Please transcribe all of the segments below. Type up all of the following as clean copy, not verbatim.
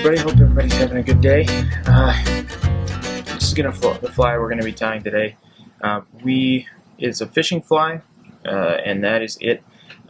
everybody. Hope everybody's having a good day. This is the fly we're going to be tying today. It's a fishing fly, and that is it.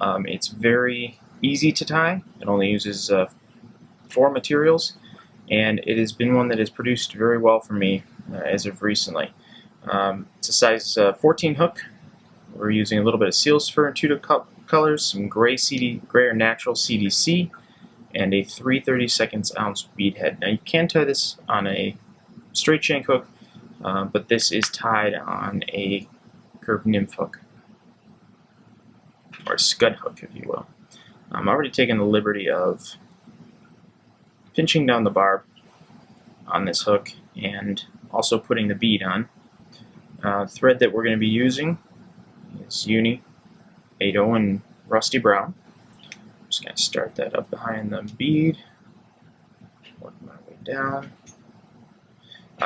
It's very easy to tie. It only uses 4 materials, and it has been one that has produced very well for me as of recently. It's a size 14 hook. We're using a little bit of seal's fur in 2 colors, some gray or natural CDC, and a 3/32 ounce bead head. Now you can tie this on a straight shank hook, but this is tied on a curved nymph hook, or scud hook, if you will. I've already taken the liberty of pinching down the barb on this hook and also putting the bead on. Thread that we're going to be using is Uni 80 in Rusty Brown. I'm just going to start that up behind the bead, work my way down.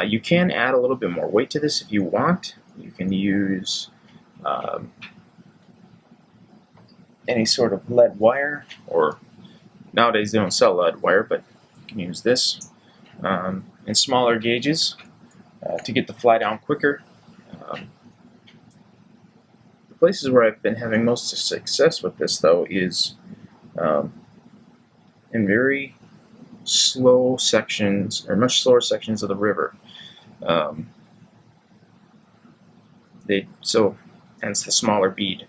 You can add a little bit more weight to this if you want. You can use any sort of lead wire, or nowadays they don't sell lead wire, but you can use this in smaller gauges to get the fly down quicker. The places where I've been having most success with this, though, is in very slow sections, or much slower sections of the river. Hence the smaller bead.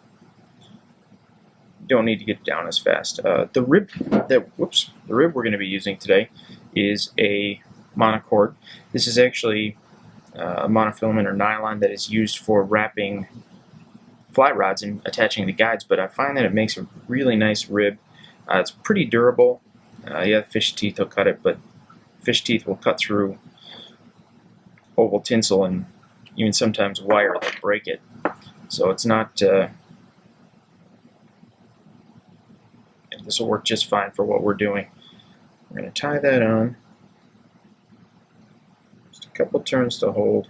You don't need to get down as fast. The rib we're going to be using today is a monocord. This is actually a monofilament or nylon that is used for wrapping fly rods and attaching the guides, but I find that it makes a really nice rib. It's pretty durable. Yeah, fish teeth will cut it, but fish teeth will cut through oval tinsel and even sometimes wire that break it. So it's not. This will work just fine for what we're doing. We're going to tie that on. Just a couple turns to hold,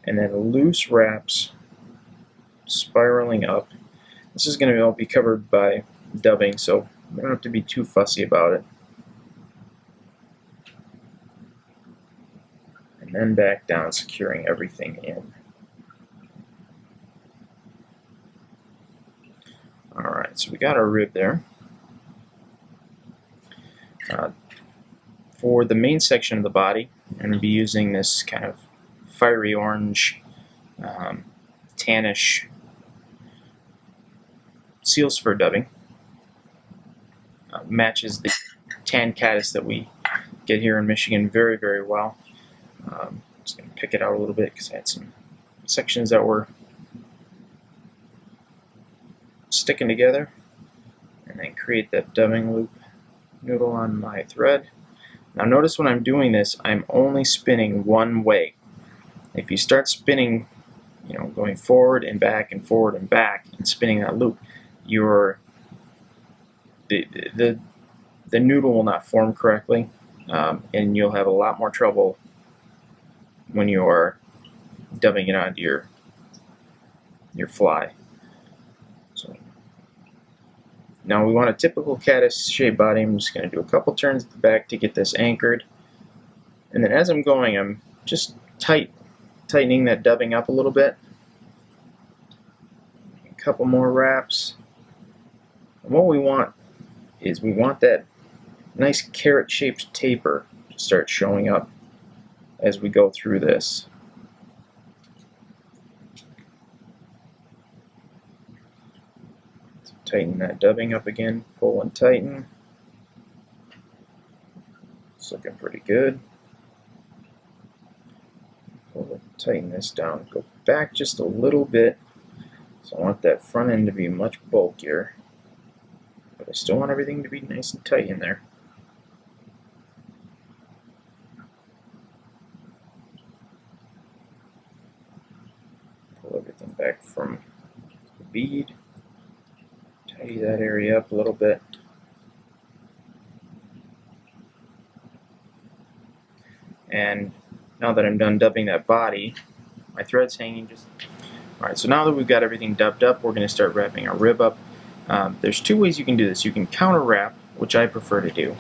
and then loose wraps spiraling up. This is going to all be covered by dubbing, so we don't have to be too fussy about it. And then back down, securing everything in. Alright, so we got our rib there. For the main section of the body, I'm going to be using this kind of fiery orange, tannish seal's fur dubbing. Matches the tan caddis that we get here in Michigan very, very well. I'm just going to pick it out a little bit because I had some sections that were sticking together, and then create that dubbing loop noodle on my thread. Now notice when I'm doing this, I'm only spinning one way. If you start spinning, going forward and back and forward and back and spinning that loop, the noodle will not form correctly, and you'll have a lot more trouble when you are dubbing it onto your fly. So now we want a typical caddis shaped body. I'm just going to do a couple turns at the back to get this anchored, and then as I'm going, I'm just tightening that dubbing up a little bit. A couple more wraps. And what we want is that nice carrot-shaped taper to start showing up as we go through this. So tighten that dubbing up again, pull and tighten. It's looking pretty good. We'll tighten this down, go back just a little bit. So I want that front end to be much bulkier, but I still want everything to be nice and tight in there. Pull everything back from the bead, tidy that area up a little bit. And now that I'm done dubbing that body, my thread's hanging just... Alright, so now that we've got everything dubbed up, we're going to start wrapping our rib up. There's 2 ways you can do this. You can counter wrap, which I prefer to do.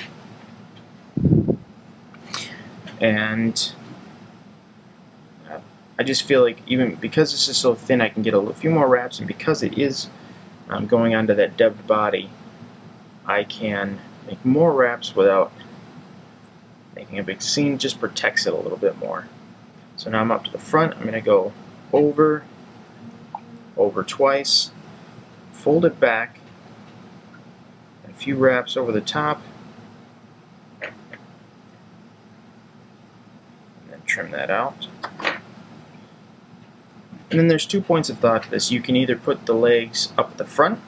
and I just feel like even because this is so thin, I can get a few more wraps, and because it is going onto that dubbed body, I can make more wraps without making a big scene. Just protects it a little bit more. So now I'm up to the front. I'm going to go over twice, fold it back, a few wraps over the top, and then trim that out. And then there's 2 points of thought to this. You can either put the legs up at the front,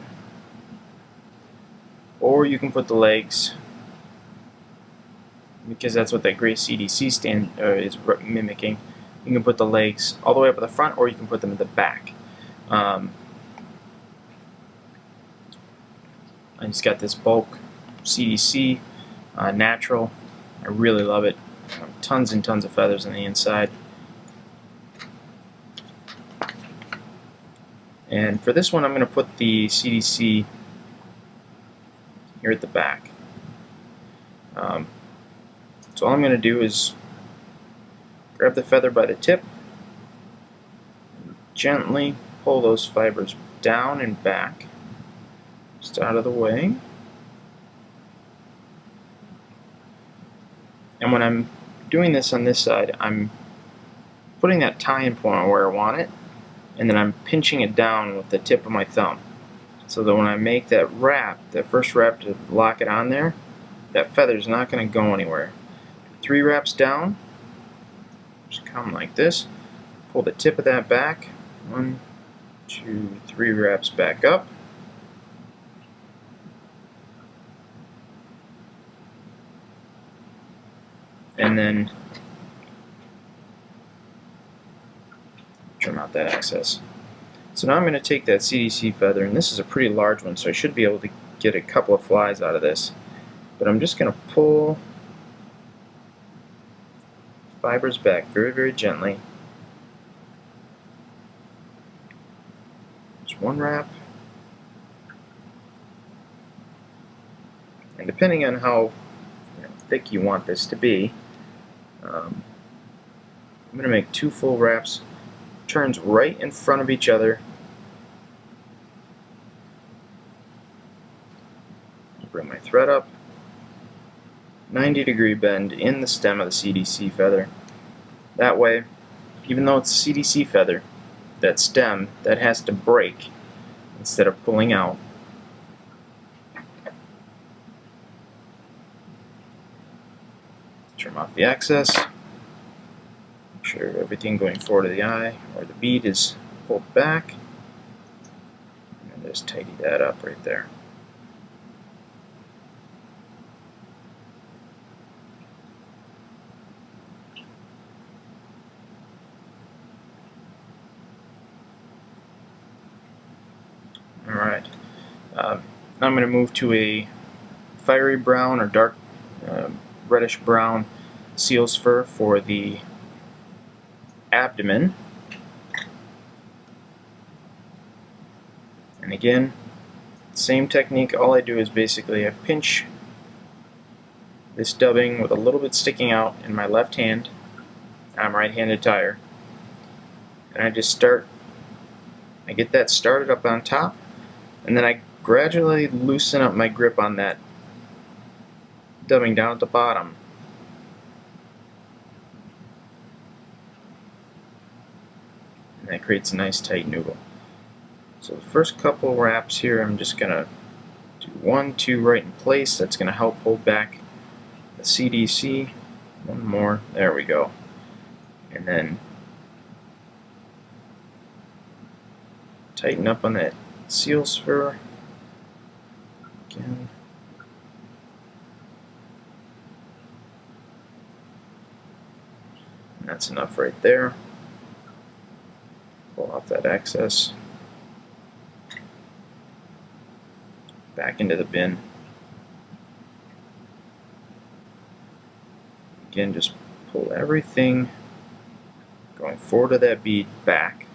or you can put the legs, because that's what that gray CDC stand is mimicking, you can put the legs all the way up at the front, or you can put them at the back. I just got this bulk CDC natural. I really love it. Tons and tons of feathers on the inside. And for this one, I'm going to put the CDC here at the back. So all I'm going to do is grab the feather by the tip, gently pull those fibers down and back, just out of the way. And when I'm doing this on this side, I'm putting that tie-in point where I want it, and then I'm pinching it down with the tip of my thumb, so that when I make that wrap, that first wrap to lock it on there, that feather's not going to go anywhere. 3 wraps down, just come like this, pull the tip of that back, 1, 2, 3 wraps back up, and then trim out that excess. So now I'm going to take that CDC feather, and this is a pretty large one, so I should be able to get a couple of flies out of this. But I'm just going to pull fibers back very, very gently. Just 1 wrap. And depending on how thick you want this to be, I'm going to make 2 full wraps, turns right in front of each other. Bring my thread up, 90-degree bend in the stem of the CDC feather. That way, even though it's a CDC feather, that stem, that has to break instead of pulling out. Trim off the excess. Make sure everything going forward of the eye or the bead is pulled back. And then just tidy that up right there. Alright, now I'm going to move to a fiery brown or dark reddish brown seal's fur for the abdomen. And again, same technique. All I do is basically I pinch this dubbing with a little bit sticking out in my left hand. I'm a right-handed tyer. And I just I get that started up on top, and then I gradually loosen up my grip on that dubbing down at the bottom. And that creates a nice tight noodle. So the first couple wraps here, I'm just going to do 1, 2 right in place. That's going to help hold back the CDC. 1 more. There we go. And then tighten up on that seal's fur. Again. And that's enough right there. Pull off that excess. Back into the bin. Again, just pull everything going forward of that bead back.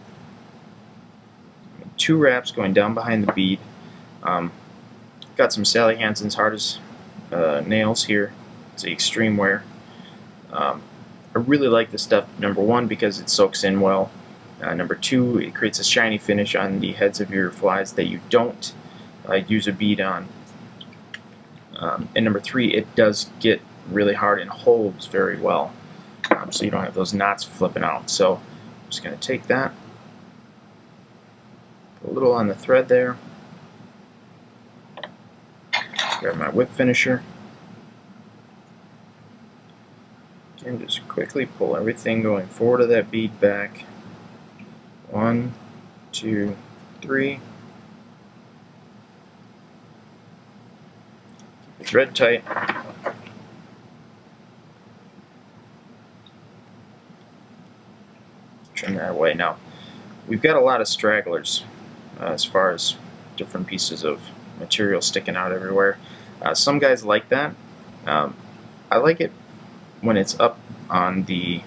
2 wraps going down behind the bead. Got some Sally Hansen's hardest nails here. It's the extreme wear. I really like this stuff, number one, because it soaks in well. Number two, it creates a shiny finish on the heads of your flies that you don't use a bead on. And number three, it does get really hard and holds very well, so you don't have those knots flipping out. So I'm just going to take that, put a little on the thread there, grab my whip finisher, and just quickly pull everything going forward of that bead back. 1, 2, 3. Keep the thread tight. Trim that away. Now, we've got a lot of stragglers as far as different pieces of material sticking out everywhere. Some guys like that. I like it when it's up on the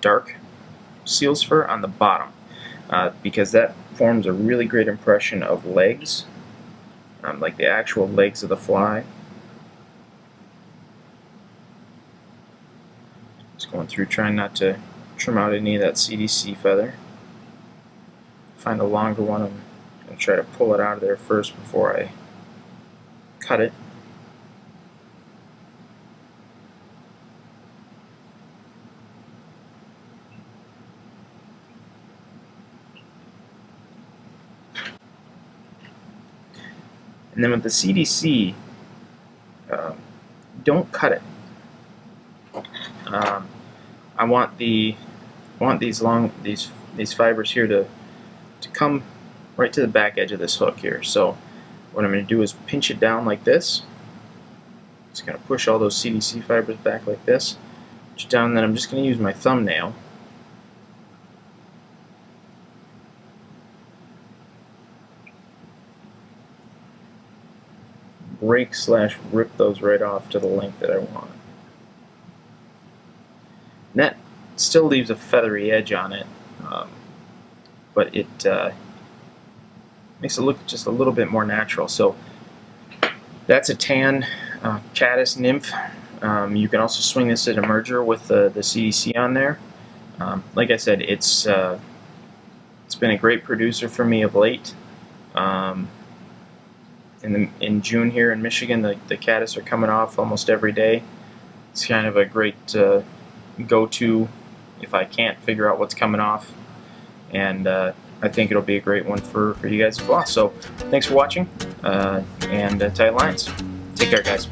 dark seal's fur on the bottom, because that forms a really great impression of legs, like the actual legs of the fly. Just going through trying not to trim out any of that CDC feather. Find a longer one and try to pull it out of there first before I cut it. And then with the CDC, don't cut it. I want these fibers here to come right to the back edge of this hook here. So what I'm going to do is pinch it down like this. Just going to push all those CDC fibers back like this. Push it down, and then I'm just going to use my thumbnail. Break/rip those right off to the length that I want. And that still leaves a feathery edge on it, but it makes it look just a little bit more natural. So that's a tan caddis nymph. You can also swing this at a merger with the CDC on there. Like I said, it's been a great producer for me of late. In June here in Michigan, the caddis are coming off almost every day. It's kind of a great go-to if I can't figure out what's coming off, and I think it'll be a great one for you guys as well. So thanks for watching, and tight lines. Take care, guys.